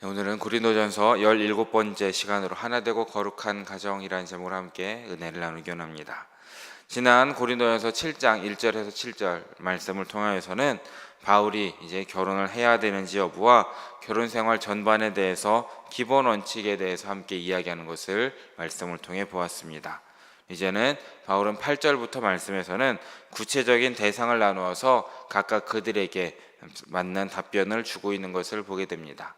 오늘은 고린도전서 17번째 시간으로 하나되고 거룩한 가정이라는 제목으로 함께 은혜를 나누기 원합니다. 지난 고린도전서 7장 1절에서 7절 말씀을 통하여서는 바울이 이제 결혼을 해야 되는지 여부와 결혼 생활 전반에 대해서 기본 원칙에 대해서 함께 이야기하는 것을 말씀을 통해 보았습니다. 이제는 바울은 8절부터 말씀에서는 구체적인 대상을 나누어서 각각 그들에게 맞는 답변을 주고 있는 것을 보게 됩니다.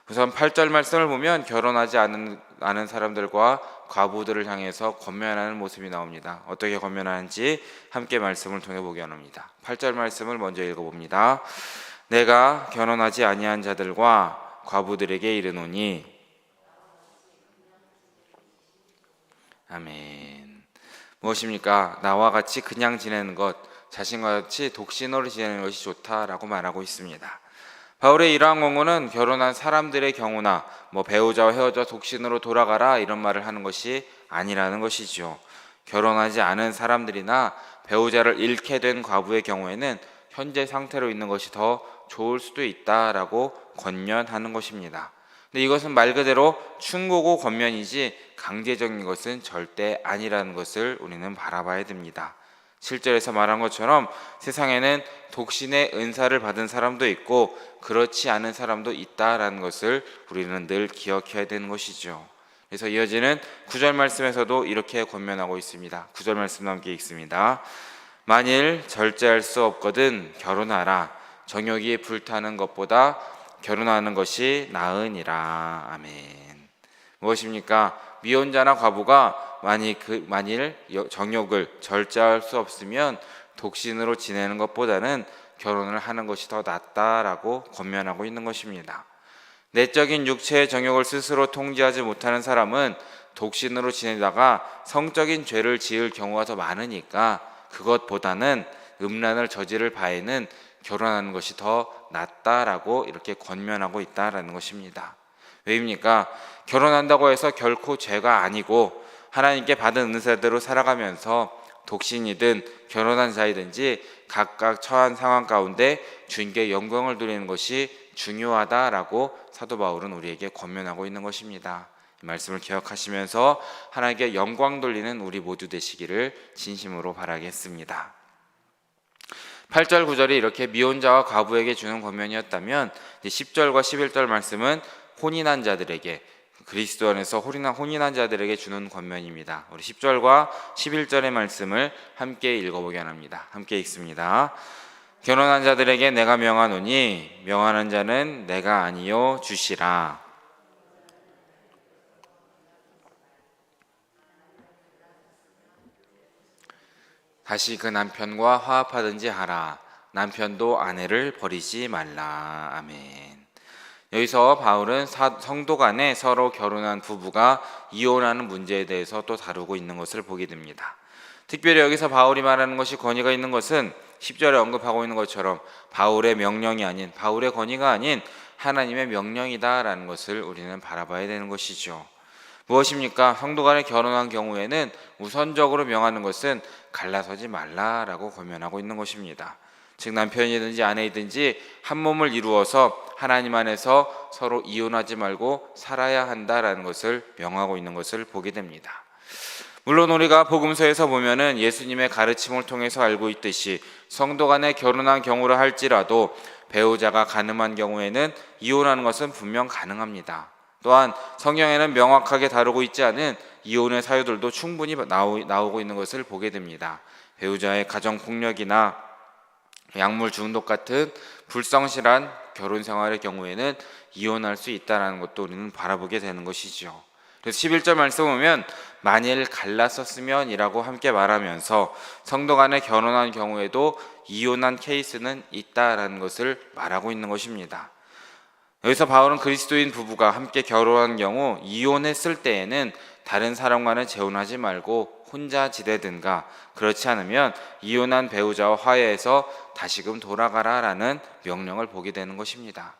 우선 8절 말씀을 보면 결혼하지 않은 사람들과 과부들을 향해서 권면하는 모습이 나옵니다. 어떻게 권면하는지 함께 말씀을 통해 보기 원합니다. 8절 말씀을 먼저 읽어봅니다. 내가 결혼하지 아니한 자들과 과부들에게 이르노니 아멘. 무엇입니까? 나와 같이 그냥 지내는 것, 자신과 같이 독신으로 지내는 것이 좋다라고 말하고 있습니다. 바울의 이러한 권고는 결혼한 사람들의 경우나 배우자와 헤어져 독신으로 돌아가라 이런 말을 하는 것이 아니라는 것이죠. 결혼하지 않은 사람들이나 배우자를 잃게 된 과부의 경우에는 현재 상태로 있는 것이 더 좋을 수도 있다라고 권면하는 것입니다. 근데 이것은 말 그대로 충고고 권면이지 강제적인 것은 절대 아니라는 것을 우리는 바라봐야 됩니다. 7절에서 말한 것처럼 세상에는 독신의 은사를 받은 사람도 있고 그렇지 않은 사람도 있다라는 것을 우리는 늘 기억해야 되는 것이죠. 그래서 이어지는 9절 말씀에서도 이렇게 권면하고 있습니다. 9절 말씀 함께 읽습니다. 만일 절제할 수 없거든 결혼하라. 정욕이 불타는 것보다 결혼하는 것이 나으니라. 아멘. 무엇입니까? 미혼자나 과부가 만일 정욕을 절제할 수 없으면 독신으로 지내는 것보다는 결혼을 하는 것이 더 낫다라고 권면하고 있는 것입니다. 내적인 육체의 정욕을 스스로 통제하지 못하는 사람은 독신으로 지내다가 성적인 죄를 지을 경우가 더 많으니까 그것보다는 음란을 저지를 바에는 결혼하는 것이 더 낫다라고 이렇게 권면하고 있다라는 것입니다. 왜입니까? 결혼한다고 해서 결코 죄가 아니고 하나님께 받은 은사대로 살아가면서 독신이든 결혼한 자이든지 각각 처한 상황 가운데 주님께 영광을 돌리는 것이 중요하다라고 사도 바울은 우리에게 권면하고 있는 것입니다. 이 말씀을 기억하시면서 하나님께 영광 돌리는 우리 모두 되시기를 진심으로 바라겠습니다. 8절 9절이 이렇게 미혼자와 과부에게 주는 권면이었다면 10절과 11절 말씀은 혼인한 자들에게 그리스도 안에서 혼인한 자들에게 주는 권면입니다. 우리 10절과 11절의 말씀을 함께 읽어보기 원합니다. 함께 읽습니다. 결혼한 자들에게 내가 명하노니 명하는 자는 내가 아니요 주시라. 다시 그 남편과 화합하든지 하라. 남편도 아내를 버리지 말라. 아멘. 여기서 바울은 성도 간에 서로 결혼한 부부가 이혼하는 문제에 대해서 또 다루고 있는 것을 보게 됩니다. 특별히 여기서 바울이 말하는 것이 권위가 있는 것은 10절에 언급하고 있는 것처럼 바울의 명령이 아닌, 바울의 권위가 아닌 하나님의 명령이다라는 것을 우리는 바라봐야 되는 것이죠. 무엇입니까? 성도 간에 결혼한 경우에는 우선적으로 명하는 것은 갈라서지 말라라고 권면하고 있는 것입니다. 즉 남편이든지 아내이든지 한 몸을 이루어서 하나님 안에서 서로 이혼하지 말고 살아야 한다라는 것을 명하고 있는 것을 보게 됩니다. 물론 우리가 복음서에서 보면은 예수님의 가르침을 통해서 알고 있듯이 성도 간에 결혼한 경우라 할지라도 배우자가 간음한 경우에는 이혼하는 것은 분명 가능합니다. 또한 성경에는 명확하게 다루고 있지 않은 이혼의 사유들도 충분히 나오고 있는 것을 보게 됩니다. 배우자의 가정폭력이나 약물 중독 같은 불성실한 결혼 생활의 경우에는 이혼할 수 있다는 것도 우리는 바라보게 되는 것이죠. 그래서 11절 말씀 보면 만일 갈랐었으면 이라고 함께 말하면서 성도 간에 결혼한 경우에도 이혼한 케이스는 있다라는 것을 말하고 있는 것입니다. 여기서 바울은 그리스도인 부부가 함께 결혼한 경우 이혼했을 때에는 다른 사람과는 재혼하지 말고 혼자 지내든가 그렇지 않으면 이혼한 배우자와 화해해서 다시금 돌아가라라는 명령을 보게 되는 것입니다.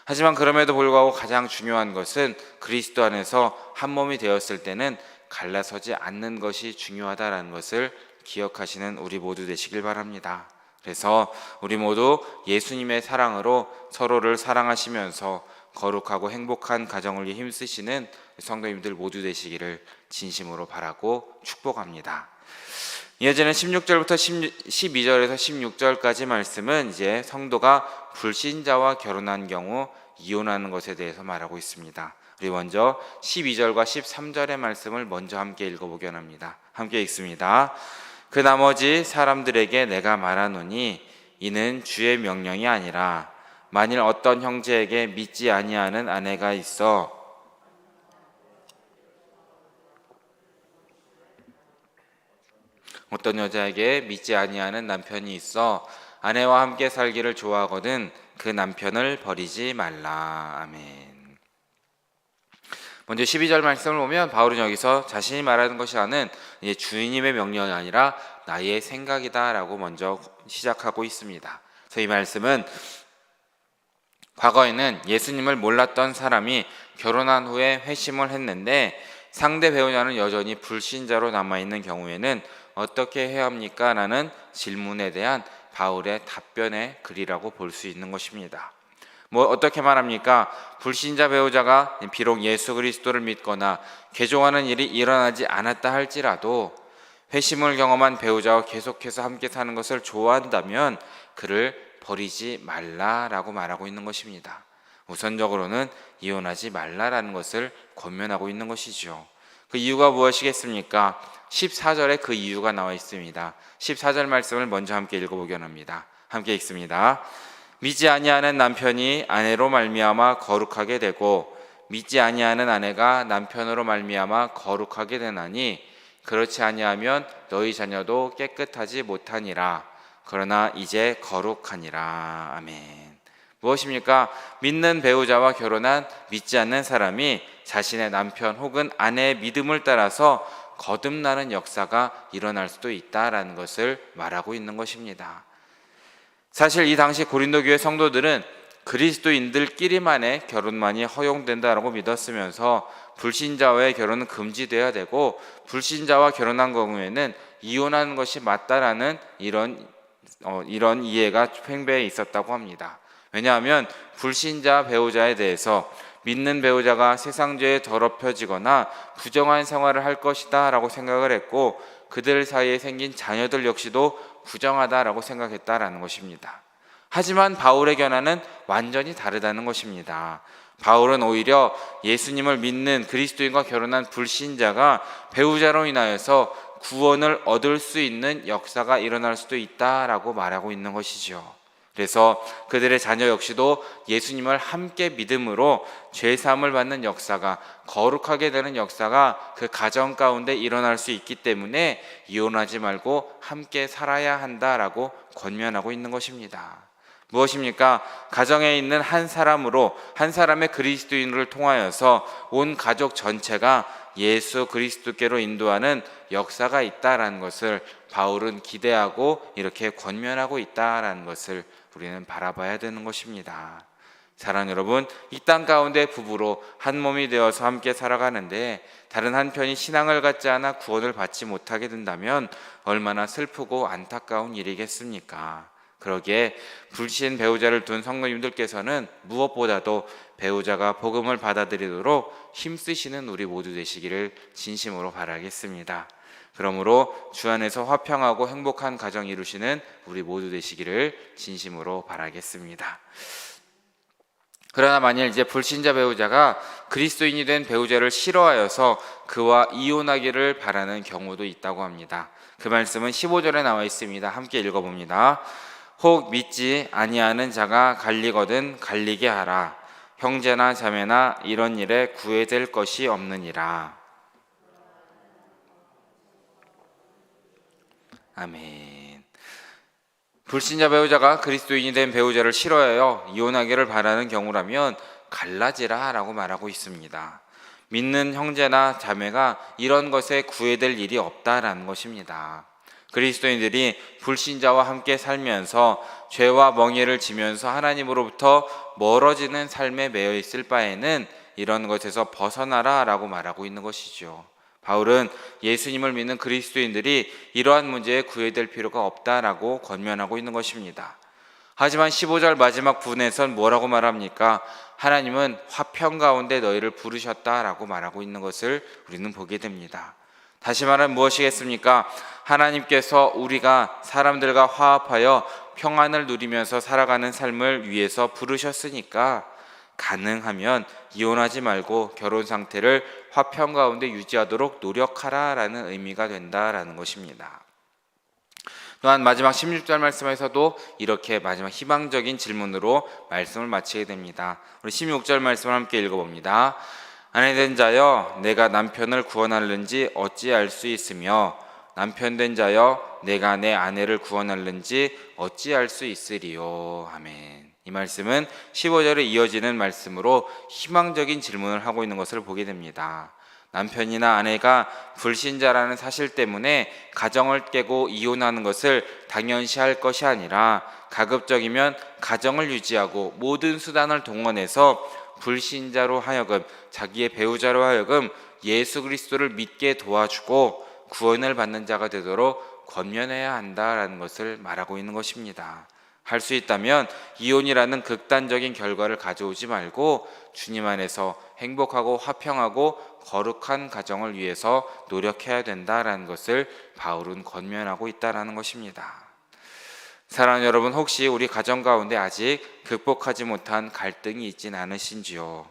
하지만 그럼에도 불구하고 가장 중요한 것은 그리스도 안에서 한 몸이 되었을 때는 갈라서지 않는 것이 중요하다라는 것을 기억하시는 우리 모두 되시길 바랍니다. 그래서 우리 모두 예수님의 사랑으로 서로를 사랑하시면서 거룩하고 행복한 가정을 위해 힘쓰시는 성도님들 모두 되시기를 진심으로 바라고 축복합니다. 이어지는 16절부터 12절에서 16절까지 말씀은 이제 성도가 불신자와 결혼한 경우 이혼하는 것에 대해서 말하고 있습니다. 우리 먼저 12절과 13절의 말씀을 먼저 함께 읽어보기 원합니다. 함께 읽습니다. 그 나머지 사람들에게 내가 말하노니 이는 주의 명령이 아니라 만일 어떤 형제에게 믿지 아니하는 아내가 있어 어떤 여자에게 믿지 아니하는 남편이 있어 아내와 함께 살기를 좋아하거든 그 남편을 버리지 말라. 아멘. 먼저 12절 말씀을 보면 바울은 여기서 자신이 말하는 것이 아닌 주님의 명령이 아니라 나의 생각이다 라고 먼저 시작하고 있습니다. 그래서 이 말씀은 과거에는 예수님을 몰랐던 사람이 결혼한 후에 회심을 했는데 상대 배우자는 여전히 불신자로 남아있는 경우에는 어떻게 해야 합니까? 라는 질문에 대한 바울의 답변의 글이라고 볼 수 있는 것입니다. 어떻게 말합니까? 불신자 배우자가 비록 예수 그리스도를 믿거나 개종하는 일이 일어나지 않았다 할지라도 회심을 경험한 배우자와 계속해서 함께 사는 것을 좋아한다면 그를 버리지 말라라고 말하고 있는 것입니다. 우선적으로는 이혼하지 말라라는 것을 권면하고 있는 것이죠. 그 이유가 무엇이겠습니까? 14절에 그 이유가 나와 있습니다. 14절 말씀을 먼저 함께 읽어보기 원합니다. 함께 읽습니다. 믿지 아니하는 남편이 아내로 말미암아 거룩하게 되고 믿지 아니하는 아내가 남편으로 말미암아 거룩하게 되나니 그렇지 아니하면 너희 자녀도 깨끗하지 못하니라. 그러나 이제 거룩하니라. 아멘. 무엇입니까? 믿는 배우자와 결혼한 믿지 않는 사람이 자신의 남편 혹은 아내의 믿음을 따라서 거듭나는 역사가 일어날 수도 있다라는 것을 말하고 있는 것입니다. 사실 이 당시 고린도 교회 성도들은 그리스도인들끼리만의 결혼만이 허용된다라고 믿었으면서 불신자와의 결혼은 금지되어야 되고 불신자와 결혼한 경우에는 이혼하는 것이 맞다라는 이런 이해가 팽배해 있었다고 합니다. 왜냐하면 불신자 배우자에 대해서 믿는 배우자가 세상죄에 더럽혀지거나 부정한 생활을 할 것이다 라고 생각을 했고 그들 사이에 생긴 자녀들 역시도 부정하다라고 생각했다라는 것입니다. 하지만 바울의 견해는 완전히 다르다는 것입니다. 바울은 오히려 예수님을 믿는 그리스도인과 결혼한 불신자가 배우자로 인하여서 구원을 얻을 수 있는 역사가 일어날 수도 있다라고 말하고 있는 것이죠. 그래서 그들의 자녀 역시도 예수님을 함께 믿음으로 죄사함을 받는 역사가 거룩하게 되는 역사가 그 가정 가운데 일어날 수 있기 때문에 이혼하지 말고 함께 살아야 한다라고 권면하고 있는 것입니다. 무엇입니까? 가정에 있는 한 사람으로 한 사람의 그리스도인을 통하여서 온 가족 전체가 예수 그리스도께로 인도하는 역사가 있다라는 것을 바울은 기대하고 이렇게 권면하고 있다라는 것을 우리는 바라봐야 되는 것입니다. 사랑하는 여러분, 이 땅 가운데 부부로 한 몸이 되어서 함께 살아가는데 다른 한편이 신앙을 갖지 않아 구원을 받지 못하게 된다면 얼마나 슬프고 안타까운 일이겠습니까? 그러기에 불신 배우자를 둔 성도님들께서는 무엇보다도 배우자가 복음을 받아들이도록 힘쓰시는 우리 모두 되시기를 진심으로 바라겠습니다. 그러므로 주 안에서 화평하고 행복한 가정 이루시는 우리 모두 되시기를 진심으로 바라겠습니다. 그러나 만일 이제 불신자 배우자가 그리스도인이 된 배우자를 싫어하여서 그와 이혼하기를 바라는 경우도 있다고 합니다. 그 말씀은 15절에 나와 있습니다. 함께 읽어봅니다. 혹 믿지 아니하는 자가 갈리거든 갈리게 하라. 형제나 자매나 이런 일에 구애될 것이 없느니라. 아멘. 불신자 배우자가 그리스도인이 된 배우자를 싫어하여 이혼하기를 바라는 경우라면 갈라지라 라고 말하고 있습니다. 믿는 형제나 자매가 이런 것에 구애될 일이 없다라는 것입니다. 그리스도인들이 불신자와 함께 살면서 죄와 멍에를 지면서 하나님으로부터 멀어지는 삶에 매여 있을 바에는 이런 것에서 벗어나라 라고 말하고 있는 것이죠. 바울은 예수님을 믿는 그리스도인들이 이러한 문제에 구애될 필요가 없다라고 권면하고 있는 것입니다. 하지만 15절 마지막 부분에선 뭐라고 말합니까? 하나님은 화평 가운데 너희를 부르셨다라고 말하고 있는 것을 우리는 보게 됩니다. 다시 말하면 무엇이겠습니까? 하나님께서 우리가 사람들과 화합하여 평안을 누리면서 살아가는 삶을 위해서 부르셨으니까 가능하면 이혼하지 말고 결혼 상태를 화평 가운데 유지하도록 노력하라라는 의미가 된다라는 것입니다. 또한 마지막 16절 말씀에서도 이렇게 마지막 희망적인 질문으로 말씀을 마치게 됩니다. 우리 16절 말씀을 함께 읽어봅니다. 아내된 자여 내가 남편을 구원하는지 어찌 알 수 있으며 남편된 자여 내가 내 아내를 구원하는지 어찌 알 수 있으리요. 아멘. 이 말씀은 15절에 이어지는 말씀으로 희망적인 질문을 하고 있는 것을 보게 됩니다. 남편이나 아내가 불신자라는 사실 때문에 가정을 깨고 이혼하는 것을 당연시할 것이 아니라 가급적이면 가정을 유지하고 모든 수단을 동원해서 불신자로 하여금 자기의 배우자로 하여금 예수 그리스도를 믿게 도와주고 구원을 받는 자가 되도록 권면해야 한다라는 것을 말하고 있는 것입니다. 할 수 있다면 이혼이라는 극단적인 결과를 가져오지 말고 주님 안에서 행복하고 화평하고 거룩한 가정을 위해서 노력해야 된다라는 것을 바울은 권면하고 있다라는 것입니다. 사랑하는 여러분, 혹시 우리 가정 가운데 아직 극복하지 못한 갈등이 있진 않으신지요?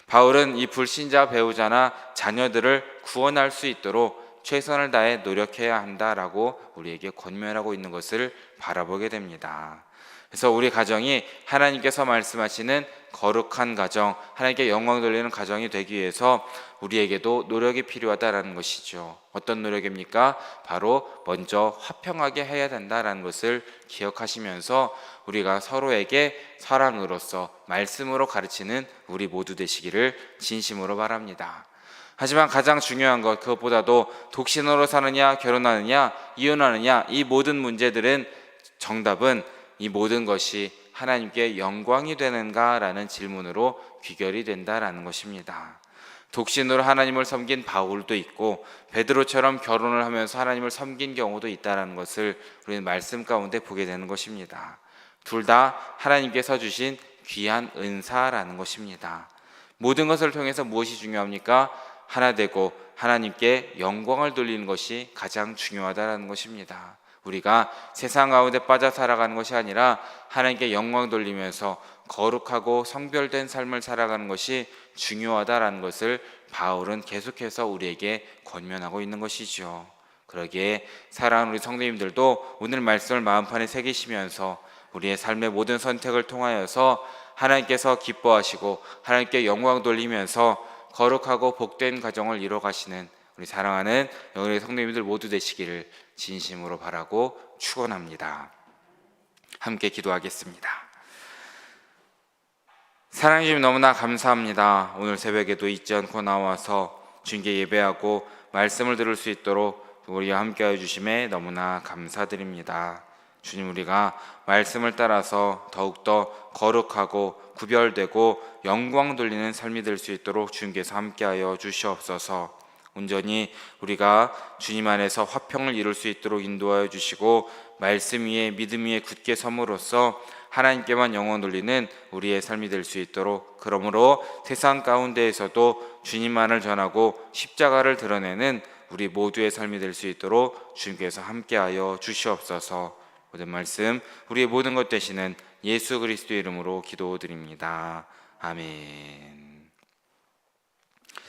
바울은 이 불신자 배우자나 자녀들을 구원할 수 있도록 최선을 다해 노력해야 한다라고 우리에게 권면하고 있는 것을 바라보게 됩니다. 그래서 우리 가정이 하나님께서 말씀하시는 거룩한 가정, 하나님께 영광 돌리는 가정이 되기 위해서 우리에게도 노력이 필요하다라는 것이죠. 어떤 노력입니까? 바로 먼저 화평하게 해야 된다라는 것을 기억하시면서 우리가 서로에게 사랑으로서 말씀으로 가르치는 우리 모두 되시기를 진심으로 바랍니다. 하지만 가장 중요한 것, 그것보다도 독신으로 사느냐, 결혼하느냐, 이혼하느냐, 이 모든 문제들은 정답은 이 모든 것이 하나님께 영광이 되는가라는 질문으로 귀결이 된다라는 것입니다. 독신으로 하나님을 섬긴 바울도 있고 베드로처럼 결혼을 하면서 하나님을 섬긴 경우도 있다라는 것을 우리는 말씀 가운데 보게 되는 것입니다. 둘 다 하나님께서 주신 귀한 은사라는 것입니다. 모든 것을 통해서 무엇이 중요합니까? 하나 되고 하나님께 영광을 돌리는 것이 가장 중요하다는 것입니다. 우리가 세상 가운데 빠져 살아가는 것이 아니라 하나님께 영광 돌리면서 거룩하고 성별된 삶을 살아가는 것이 중요하다라는 것을 바울은 계속해서 우리에게 권면하고 있는 것이죠. 그러기에 사랑하는 우리 성도님들도 오늘 말씀을 마음판에 새기시면서 우리의 삶의 모든 선택을 통하여서 하나님께서 기뻐하시고 하나님께 영광 돌리면서 거룩하고 복된 가정을 이뤄가시는 우리 사랑하는 우리 성도님들 모두 되시기를 진심으로 바라고 축원합니다. 함께 기도하겠습니다. 사랑해 주님 너무나 감사합니다. 오늘 새벽에도 잊지 않고 나와서 주님께 예배하고 말씀을 들을 수 있도록 우리와 함께하여 주심에 너무나 감사드립니다. 주님, 우리가 말씀을 따라서 더욱더 거룩하고 구별되고 영광 돌리는 삶이 될 수 있도록 주님께서 함께하여 주시옵소서. 온전히 우리가 주님 안에서 화평을 이룰 수 있도록 인도하여 주시고 말씀 위에 믿음 위에 굳게 섬으로써 하나님께만 영원 돌리는 우리의 삶이 될 수 있도록, 그러므로 세상 가운데에서도 주님만을 전하고 십자가를 드러내는 우리 모두의 삶이 될 수 있도록 주님께서 함께하여 주시옵소서. 모든 말씀 우리의 모든 것 되시는 예수 그리스도의 이름으로 기도드립니다. 아멘.